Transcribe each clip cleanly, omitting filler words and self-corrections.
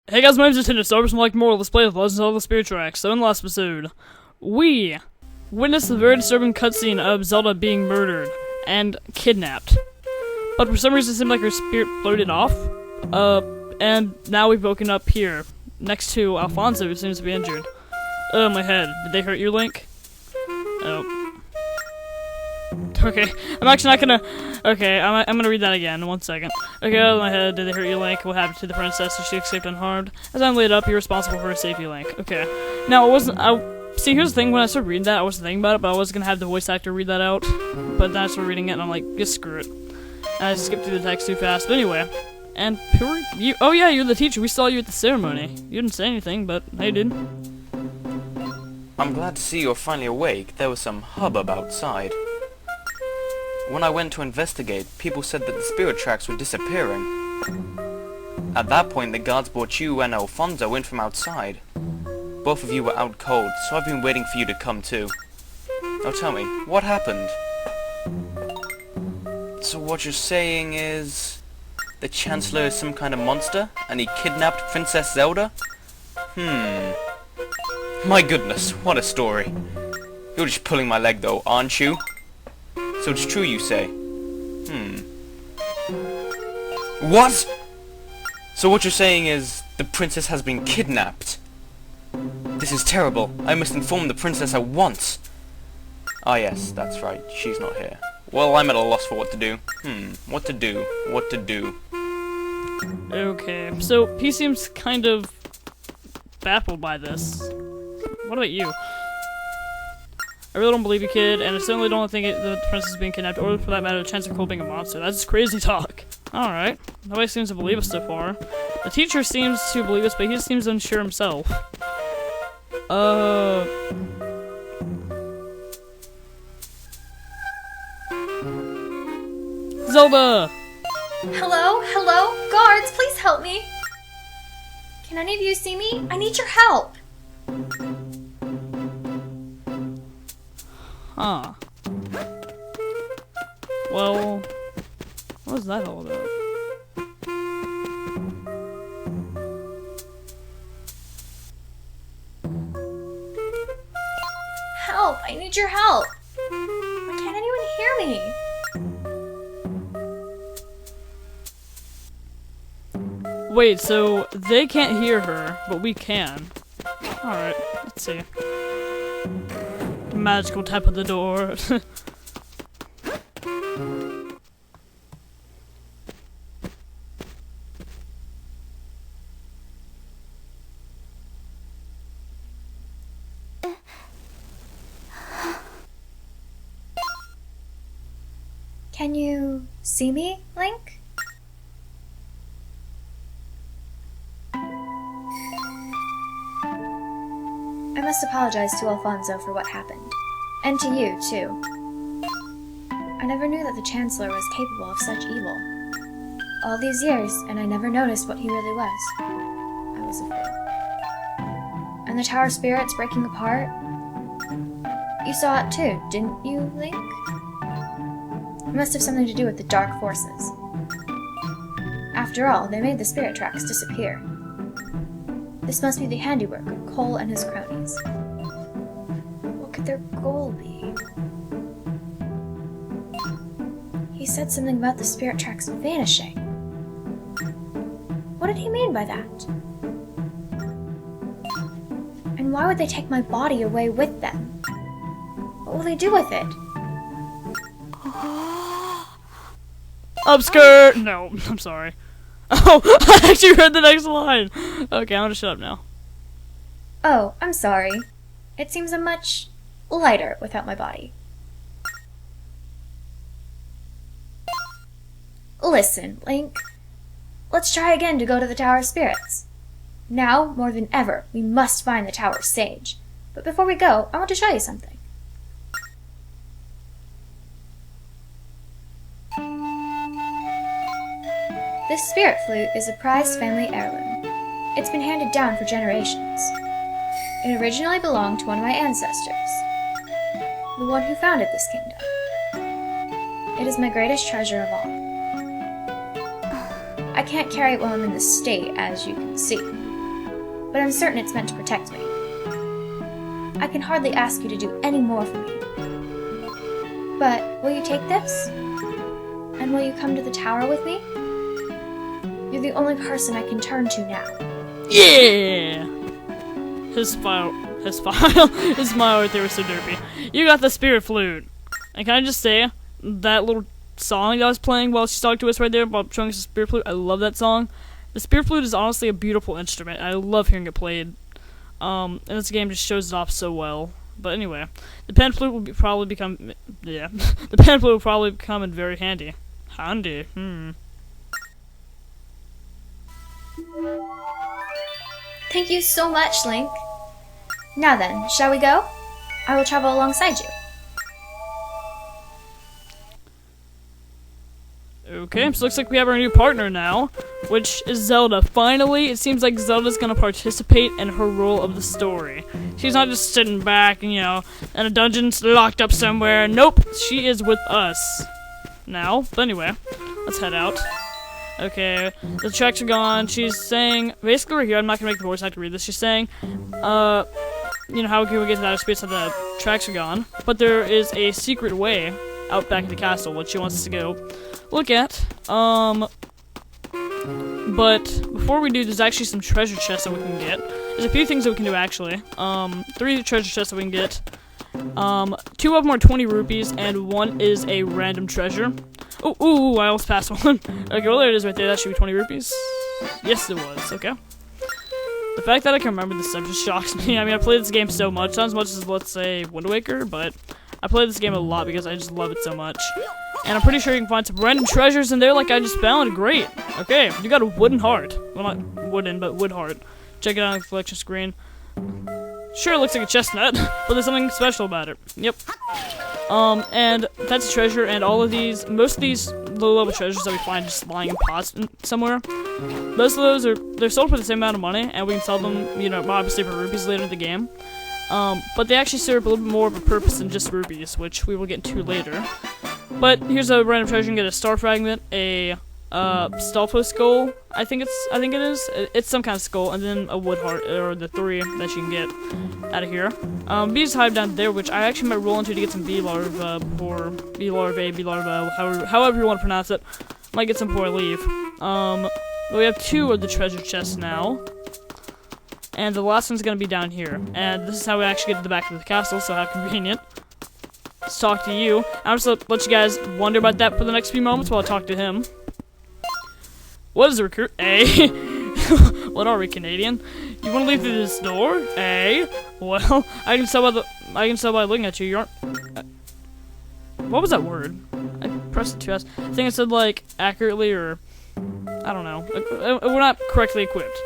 Hey guys, my name's Nintendo Stars, and like more, let's play with Legends of the Spirit Tracks. So in the last episode, we witnessed the very disturbing cutscene of Zelda being murdered and kidnapped. But for some reason it seemed like her spirit floated off, and now we've woken up here, next to Alfonso, who seems to be injured. Oh, my head. Did they hurt you, Link? Oh. Okay, I'm actually not gonna... Okay, I'm gonna read that again, 1 second. Okay, oh my head, did they hurt you, Link? What happened to the princess? Did she escape unharmed? As I'm laid up, you're responsible for her safety, Link. Okay. Now, see, here's the thing, when I started reading that, I wasn't thinking about it, but I was gonna have the voice actor read that out. But then I started reading it, and I'm like, just screw it. And I skipped through the text too fast. But anyway, and who are you? Oh yeah, you're the teacher. We saw you at the ceremony. You didn't say anything, but hey, dude. I'm glad to see you're finally awake. There was some hubbub outside. When I went to investigate, people said that the spirit tracks were disappearing. At that point, the guards brought you and Alfonso in from outside. Both of you were out cold, so I've been waiting for you to come too. Now tell me, what happened? So what you're saying is... the Chancellor is some kind of monster, and he kidnapped Princess Zelda? My goodness, what a story. You're just pulling my leg though, aren't you? So it's true, you say? What? So what you're saying is, the princess has been kidnapped? This is terrible. I must inform the princess at once. Ah yes, that's right, she's not here. Well, I'm at a loss for what to do. What to do? Okay, so he seems kind of baffled by this. What about you? I really don't believe you, kid, and I certainly don't think the princess is being kidnapped, or for that matter, the chance of Cole being a monster. That's just crazy talk. Alright. Nobody seems to believe us so far. The teacher seems to believe us, but he just seems unsure himself. Zelda! Hello? Hello? Guards, please help me! Can any of you see me? I need your help! Huh. Well, what was that all about? Help! I need your help! Why can't anyone hear me? Wait, so they can't hear her, but we can. Alright, let's see. Magical tap of the door. Can you see me, Link? I must apologize to Alfonso for what happened. And to you, too. I never knew that the Chancellor was capable of such evil. All these years, and I never noticed what he really was. I was a fool. And the Tower Spirits breaking apart? You saw it too, didn't you, Link? It must have something to do with the dark forces. After all, they made the spirit tracks disappear. This must be the handiwork of Cole and his cronies. What could their goal be? He said something about the spirit tracks vanishing. What did he mean by that? And why would they take my body away with them? What will they do with it? Upskirt! No, I'm sorry. Oh, I actually heard the next line! Okay, I'm gonna shut up now. Oh, I'm sorry. It seems I'm much lighter without my body. Listen, Link. Let's try again to go to the Tower of Spirits. Now, more than ever, we must find the Tower Sage. But before we go, I want to show you something. This spirit flute is a prized family heirloom. It's been handed down for generations. It originally belonged to one of my ancestors, the one who founded this kingdom. It is my greatest treasure of all. I can't carry it while I'm in this state, as you can see. but I'm certain it's meant to protect me. I can hardly ask you to do any more for me. But will you take this? And will you come to the tower with me? You're the only person I can turn to now. Yeah! His smile right there was so derpy. You got the spirit flute. And can I just say, that little song that I was playing while she's talking to us right there, while showing us the spirit flute, I love that song. The spirit flute is honestly a beautiful instrument. I love hearing it played. And this game just shows it off so well. But anyway, the pan flute will probably become, yeah, the pan flute will probably come in very handy. Thank you so much, Link. Now then, shall we go? I will travel alongside you. Okay, so looks like we have our new partner now, which is Zelda. Finally, it seems like Zelda's gonna participate in her role of the story. She's not just sitting back, you know, in a dungeon locked up somewhere. Nope, she is with us now. But anyway, let's head out. Okay, the tracks are gone. She's saying, basically right here, I'm not gonna make the voice actor read this. She's saying, you know, how can we get to outer space? So the tracks are gone, but there is a secret way out back in the castle, which she wants us to go look at. But before we do, there's actually some treasure chests that we can get. There's a few things that we can do actually. 3 treasure chests that we can get. 2 of them are 20 rupees, and 1 is a random treasure. Ooh, I almost passed one. Okay, well there it is right there. That should be 20 rupees. Yes, it was. Okay. The fact that I can remember this stuff just shocks me. I mean, I played this game so much, not as much as, let's say, Wind Waker, but I played this game a lot because I just love it so much. And I'm pretty sure you can find some random treasures in there like I just found. Great. Okay, you got a wooden heart. Well, not wooden, but wood heart. Check it out on the collection screen. Sure, it looks like a chestnut, but there's something special about it. Yep. And that's a treasure, and all of these, most of these low-level treasures that we find just lying in pots somewhere, most of those they're sold for the same amount of money, and we can sell them, you know, obviously for rupees later in the game. But they actually serve a little bit more of a purpose than just rupees, which we will get to later. But here's a random treasure. You can get a star fragment, a Stalfo skull. I think it is. It's some kind of skull, and then a wood heart, or the 3 that you can get out of here. Bees hive down there, which I actually might roll into to get some bee larvae, or bee larvae, however you want to pronounce it. Might get some before I leave. We have 2 of the treasure chests now. And the last one's gonna be down here. And this is how we actually get to the back of the castle, so how convenient. Let's talk to you. I'm just gonna let you guys wonder about that for the next few moments while I talk to him. What is a recruit? Eh? What are we, Canadian? You wanna leave through this door? Eh? Well, I can tell by looking at you. You aren't. What was that word? I pressed the 2 S. I think it said like accurately, or I don't know. We're not correctly equipped.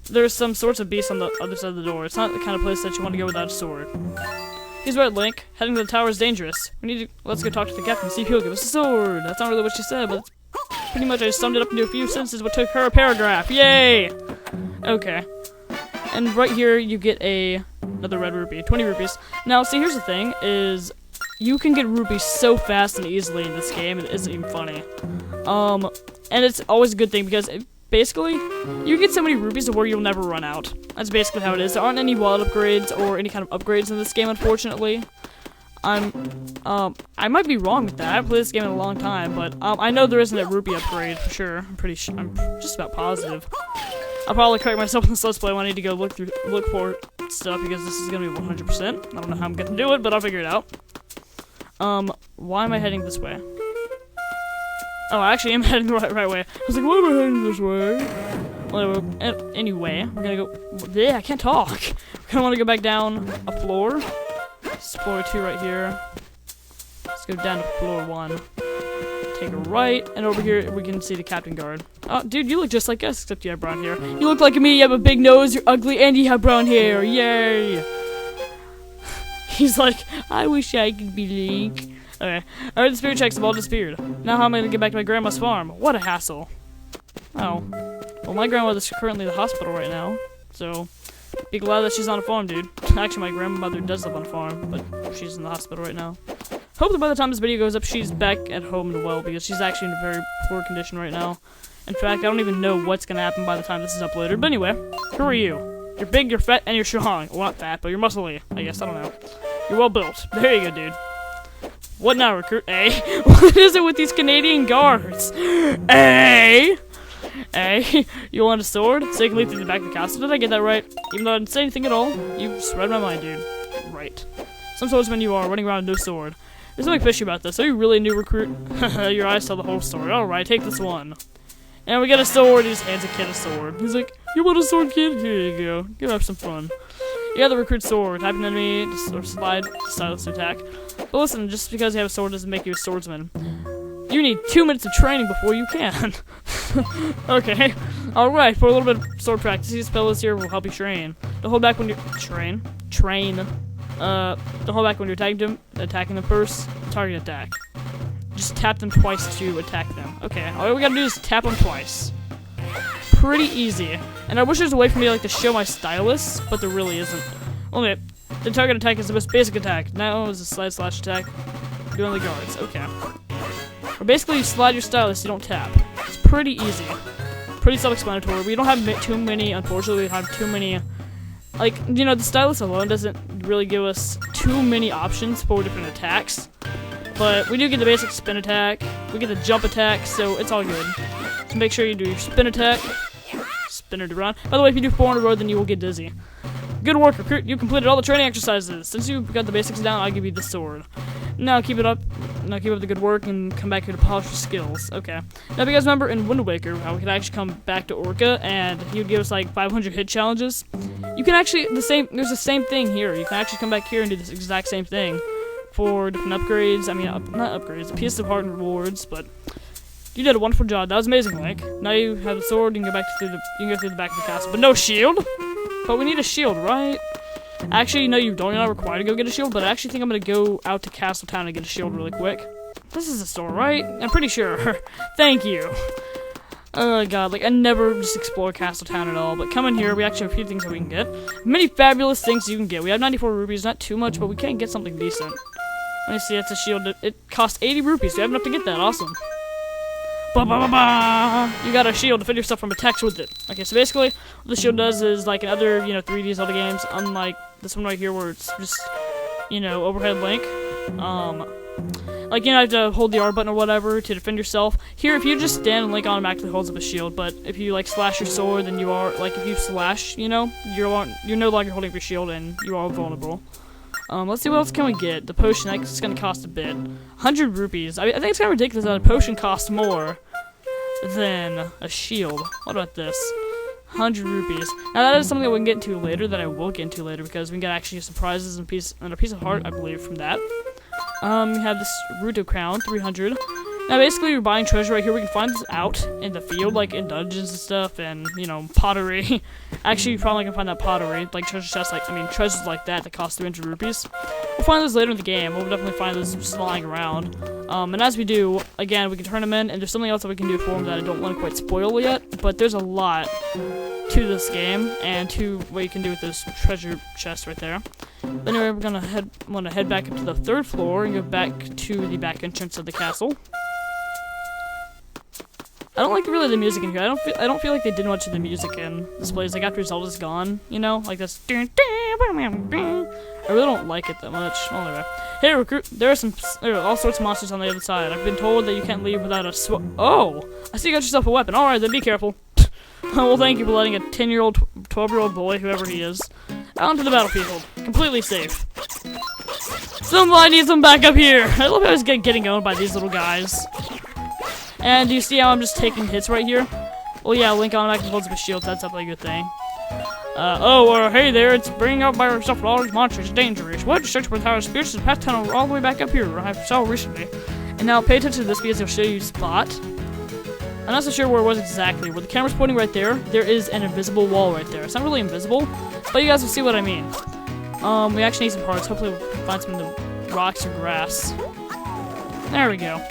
There's some sorts of beasts on the other side of the door. It's not the kind of place that you want to go without a sword. He's right, Link. Heading to the tower is dangerous. Let's go talk to the captain, see if he'll give us a sword. That's not really what she said, but pretty much I just summed it up into a few sentences, what took her a paragraph. Yay! Okay. And right here, you get another red rupee, 20 rupees. Now, see, here's the thing, is you can get rupees so fast and easily in this game, it isn't even funny. And it's always a good thing, because basically, you get so many rupees to where you'll never run out. That's basically how it is. There aren't any wallet upgrades or any kind of upgrades in this game, unfortunately. I might be wrong with that. I haven't played this game in a long time, but I know there isn't a rupee upgrade for sure. I'm just about positive. I'll probably correct myself in this let's play when I need to go look for stuff, because this is gonna be 100%. I don't know how I'm gonna do it, but I'll figure it out. Why am I heading this way? Oh, I actually am heading the right way. I was like, why am I heading this way? Well, anyway, we're gonna go. Yeah, I can't talk. We're gonna want to go back down a floor. This is floor 2 right here. Let's go down to floor 1. Take a right, and over here we can see the captain guard. Oh, dude, you look just like us, except you have brown hair. You look like me. You have a big nose. You're ugly, and you have brown hair. Yay! He's like, I wish I could be Link. Okay. Alright, the spirit checks have all disappeared. Now how am I gonna get back to my grandma's farm? What a hassle. Oh. Well, my grandmother's currently in the hospital right now, so be glad that she's on a farm, dude. Actually, my grandmother does live on a farm, but she's in the hospital right now. Hope that by the time this video goes up, she's back at home and well, because she's actually in a very poor condition right now. In fact, I don't even know what's gonna happen by the time this is uploaded. But anyway, who are you? You're big, you're fat, and you're strong. Well, not fat, but you're muscly. I guess, I don't know. You're well built. There you go, dude. What now, recruit? A? What is it with these Canadian guards? A? A? You want a sword? So you can leap through the back of the castle? Did I get that right? Even though I didn't say anything at all, you just read my mind, dude. Right. Some swordsman you are, running around with no sword. There's something fishy about this. Are you really a new recruit? Your eyes tell the whole story. Alright, take this one. And we get a sword. He just hands a kid a sword. He's like, you want a sword, kid? Here you go. Give have some fun. You got the recruit sword. Type an enemy or slide to stylus to attack. But listen, just because you have a sword doesn't make you a swordsman. You need 2 minutes of training before you can. Okay. Alright, for a little bit of sword practice, these fellows here will help you train. Don't hold back when you're... Train? Don't hold back when you're attacking them first. Target attack. Just tap them twice to attack them. Okay, all we gotta do is tap them twice. Pretty easy. And I wish there was a way for me to show my stylus, but there really isn't. Okay, the target attack is the most basic attack. Now is a slide slash attack. Doing the guards. Okay. Or basically you slide your stylus, you don't tap. It's pretty easy. Pretty self-explanatory. We don't have too many, unfortunately, we have too many... Like, you know, the stylus alone doesn't really give us too many options for different attacks. But we do get the basic spin attack, we get the jump attack, so it's all good. So make sure you do your spin attack, spin it around. By the way, if you do 4 in a row, then you will get dizzy. Good work, recruit. You completed all the training exercises. Since you got the basics down, I'll give you the sword. Now keep it up. Now keep up the good work and come back here to polish your skills. Okay. Now if you guys remember in Wind Waker how we could actually come back to Orca and he would give us like 500 hit challenges. You can actually there's the same thing here. You can actually come back here and do this exact same thing for different upgrades. I mean, not upgrades, pieces of heart and rewards. But you did a wonderful job. That was amazing, Link. Now you have the sword. You can go through the back of the castle, but no shield. But we need a shield, right? Actually, no, you don't. You're not required to go get a shield, but I actually think I'm gonna go out to Castle Town and get a shield really quick. This is a store, right? I'm pretty sure. Thank you. Oh god, like I never just explore Castle Town at all, but come in here, we actually have a few things that we can get. Many fabulous things you can get. We have 94 rupees, not too much, but we can get something decent. Let me see, that's a shield. It costs 80 rupees, so you have enough to get that. Awesome. Ba ba ba ba! You got a shield to defend yourself from attacks with it. Okay, so basically, what the shield does is, like in other, 3D Zelda games, unlike this one right here where it's just, overhead link, like, you have to hold the R button or whatever to defend yourself. Here, if you just stand, Link automatically holds up a shield, but if you, slash your sword, then you are, if you slash, you're no longer holding up your shield and you are vulnerable. Let's see what else can we get. The potion, that's gonna cost a bit. 100 rupees. I think it's kind of ridiculous that a potion costs more than a shield. What about this? 100 rupees. Now that is something that we can get into later, that I will get into later, because we can get actually some prizes and a piece of heart, I believe, from that. We have this Ruto crown, 300. Now basically you're buying treasure right here. We can find this out in the field, like in dungeons and stuff, and, pottery. Actually, you probably can find that pottery, like treasure chests, treasures like that cost 300 rupees. We'll find those later in the game. We'll definitely find those just lying around. And as we do, again, we can turn them in, and there's something else that we can do for them that I don't want to quite spoil yet, but there's a lot to this game, and to what you can do with those treasure chests right there. But anyway, we're gonna head back up to the 3rd floor and go back to the back entrance of the castle. I don't like really the music in here. I don't feel like they did much of the music in this place. Like after Zelda's gone, like this. I really don't like it that much. Well, anyway, hey recruit, there are all sorts of monsters on the other side. I've been told that you can't leave without a Oh, I see you got yourself a weapon. All right, then be careful. Well, thank you for letting a 10-year-old, 12-year-old boy, whoever he is, out onto the battlefield, completely safe. Somebody needs him back up here. I love how he's getting owned by these little guys. And do you see how I'm just taking hits right here? Well, yeah, Link automatically holds up a shield. That's definitely a good thing. Hey there, it's bringing out by yourself with all these monsters. It's dangerous. What? Search for the Tower of Spirits to the past tunnel all the way back up here. I saw recently. And now pay attention to this because it'll show you a spot. I'm not so sure where it was exactly. Where the camera's pointing right there, there is an invisible wall right there. It's not really invisible, but you guys will see what I mean. We actually need some parts. Hopefully we'll find some of the rocks or grass. There we go.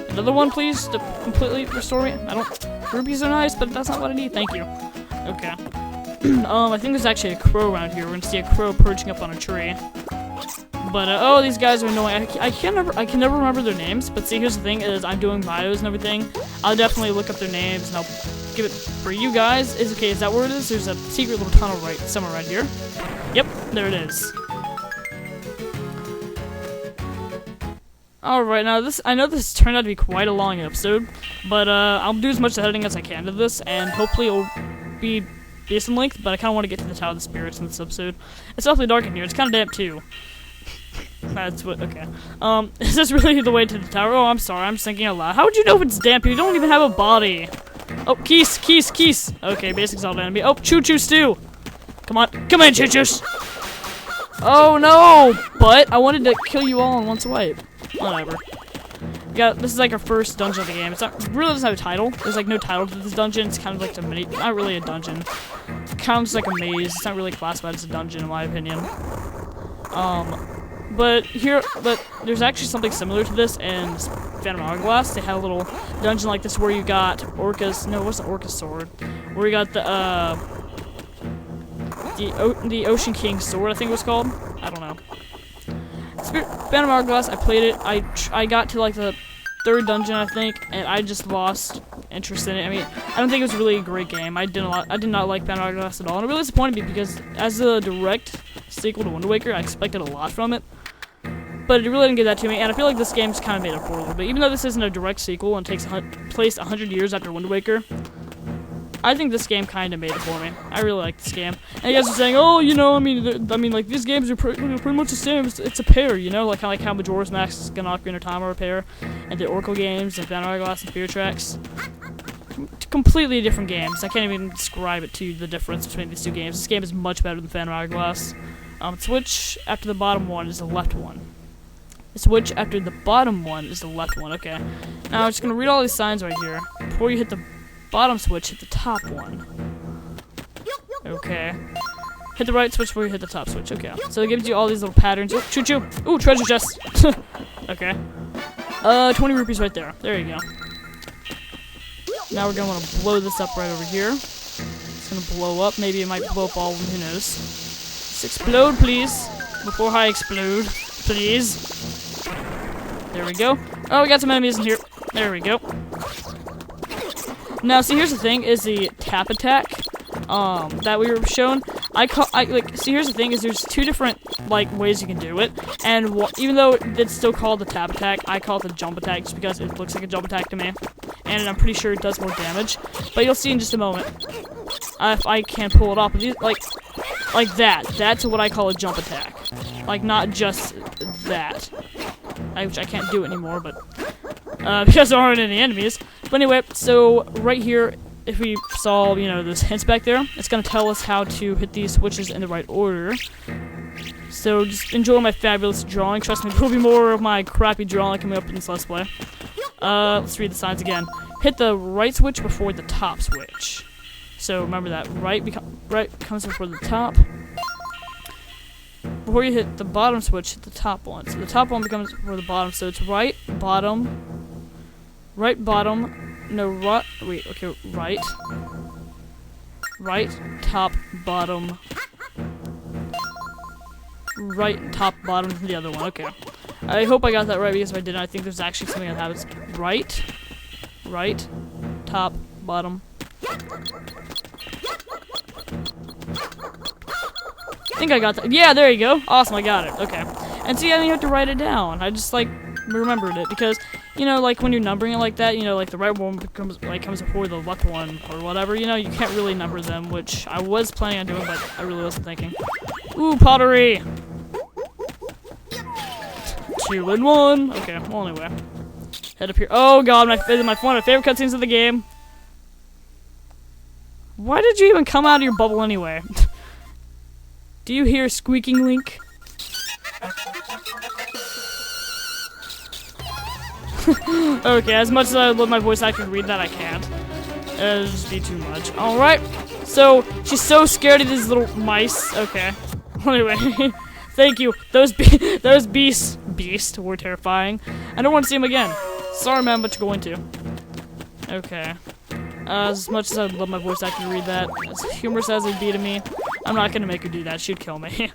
Another one, please, to completely restore me. Rubies are nice, but that's not what I need. Thank you. Okay. I think there's actually a crow around here. We're gonna see a crow perching up on a tree. But, oh, these guys are annoying. I can never remember their names, but see, here's the thing, is I'm doing bios and everything. I'll definitely look up their names, and I'll give it for you guys. Is okay. Is that where it is? There's a secret little tunnel right somewhere right here. Yep, there it is. Alright, now I know this turned out to be quite a long episode, but I'll do as much editing as I can to this, and hopefully it'll be decent length, but I kinda wanna get to the Tower of the Spirits in this episode. It's awfully dark in here, it's kinda damp too. That's what, okay. Is this really the way to the tower? Oh, I'm sorry, I'm thinking out loud. How would you know if it's damp? You don't even have a body. Oh, Keys. Okay, basic Zelda enemy. Oh, Choo-Choo Stew. Come on, Choo-Choos. Oh no, but I wanted to kill you all in one swipe. Whatever. This is like our first dungeon of the game. It's not really doesn't have a title. There's like no title to this dungeon. It's kind of like not really a dungeon. Kind of just like a maze. It's not really classified as a dungeon in my opinion. But there's actually something similar to this in Phantom Hourglass. They had a little dungeon like this where you got Orca's. No, it wasn't Orca's sword. Where you got the Ocean King's sword. I think it was called. I don't know. Phantom Hourglass, I played it, I got to like the 3rd dungeon I think, and I just lost interest in it. I mean, I don't think it was really a great game. I did not like Phantom Hourglass at all, and it really disappointed me because as a direct sequel to Wind Waker, I expected a lot from it. But it really didn't get that to me, and I feel like this game's kind of made up for it a little bit. Even though this isn't a direct sequel and takes place 100 years after Wind Waker, I think this game kind of made it for me. I really like this game. And you guys are saying, oh, you know, I mean, like these games are pretty much the same. It's a pair, you know, like how Majora's Mask and Ocarina of Time are a pair, and the Oracle games and Phantom Hourglass and Spirit Tracks. Completely different games. I can't even describe it to you the difference between these two games. This game is much better than Phantom Hourglass. Switch after the bottom one is the left one. Switch after the bottom one is the left one. Okay. Now I'm just gonna read all these signs right here. Before you hit the bottom switch, hit the top one. Okay. Hit the right switch before you hit the top switch. Okay. So it gives you all these little patterns. Oh, choo-choo! Ooh, treasure chest! Okay. 20 rupees right there. There you go. Now we're gonna want to blow this up right over here. It's gonna blow up. Maybe it might blow up all of them. Who knows? Just explode, please. Before I explode. Please. There we go. Oh, we got some enemies in here. There we go. Now, see, here's the thing, is the tap attack, that we were shown. See, here's the thing, is there's 2 different, like, ways you can do it, and even though it's still called the tap attack, I call it the jump attack just because it looks like a jump attack to me, and I'm pretty sure it does more damage, but you'll see in just a moment, if I can pull it off, like that, that's what I call a jump attack, like, not just that, which I can't do anymore, but, because there aren't any enemies. But anyway, so right here, if we saw, you know, those hints back there, it's going to tell us how to hit these switches in the right order. So just enjoy my fabulous drawing. Trust me, there will be more of my crappy drawing coming up in this Let's Play. Let's read the signs again. Hit the right switch before the top switch. So remember that, right comes before the top. Before you hit the bottom switch, hit the top one. So the top one becomes before the bottom, so it's right, bottom, no, right, wait, okay, right, top, bottom, right, top, bottom, the other one, okay. I hope I got that right, because if I didn't, I think there's actually something that happens. Right, top, bottom. I think I got that. Yeah, there you go. Awesome, I got it. Okay. And see, I didn't have to write it down. I just, like, remembered it, because, you know, like, when you're numbering it like that, you know, like, the right one comes before the left one, or whatever, you know, you can't really number them, which I was planning on doing, but I really wasn't thinking. Ooh, pottery! 2 in 1. Okay, well, anyway. Head up here. Oh, God, one of my favorite cutscenes of the game. Why did you even come out of your bubble anyway? Do you hear squeaking, Link? Okay, as much as I love my voice actor to read that, I can't. It'll just be too much. Alright, so she's so scared of these little mice. Okay. Anyway, thank you. Those beasts were terrifying. I don't want to see them again. Sorry, man, but you're going to. Okay. As much as I love my voice actor to read that, as humorous as it'd be to me, I'm not gonna make her do that. She'd kill me.